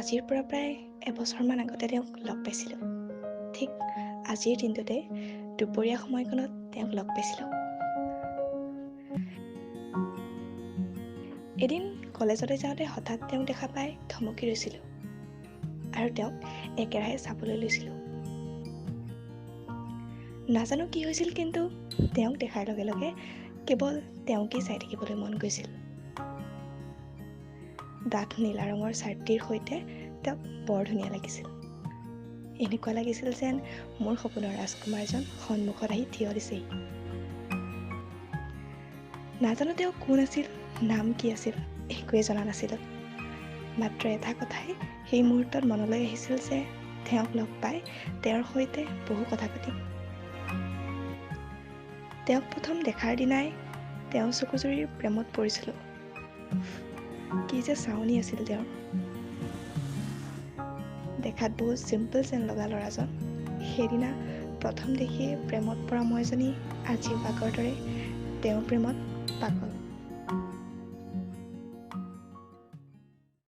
আজিৰ পৰা প্ৰায় এবছৰমান আগতে তেওঁক লগ পাইছিলোঁ। ঠিক আজিৰ দিনটোতে দুপৰীয়া সময়কণত তেওঁক লগ পাইছিলোঁ। এদিন কলেজলৈ যাওঁতে হঠাৎ তেওঁক দেখা পাই থমকি ৰৈছিলোঁ আৰু তেওঁক একেৰাহে চাবলৈ লৈছিলোঁ। নাজানো কি হৈছিল, কিন্তু তেওঁক দেখাৰ লগে লগে কেৱল তেওঁকেই চাই থাকিবলৈ মন গৈছিল। ডাঠ নীলা ৰঙৰ ছাৰ্টটিৰ সৈতে তেওঁক বৰ ধুনীয়া লাগিছিল। এনেকুৱা লাগিছিল যেন মোৰ সপোনৰ ৰাজকুমাৰজন সন্মুখত আহি থিয় দিছেহি। নাজানো তেওঁ কোন আছিল, নাম কি আছিল, একোৱে জনা নাছিলোঁ। মাত্ৰ এটা কথাই সেই মুহূৰ্তত মনলৈ আহিছিল যে তেওঁক লগ পাই তেওঁৰ সৈতে বহু কথা পাতিম। তেওঁক প্ৰথম দেখাৰ দিনাই তেওঁ চকুজুৰিৰ প্ৰেমত পৰিছিলোঁ। কি যে চাৱনি আছিল তেওঁৰ। দেখাত বহুত চিম্পল যেন লগা ল'ৰাজন সেইদিনা প্ৰথম দেখিয়ে প্ৰেমত পৰা মইজনী আজিও আগৰ দৰে তেওঁৰ প্ৰেমত পাগল।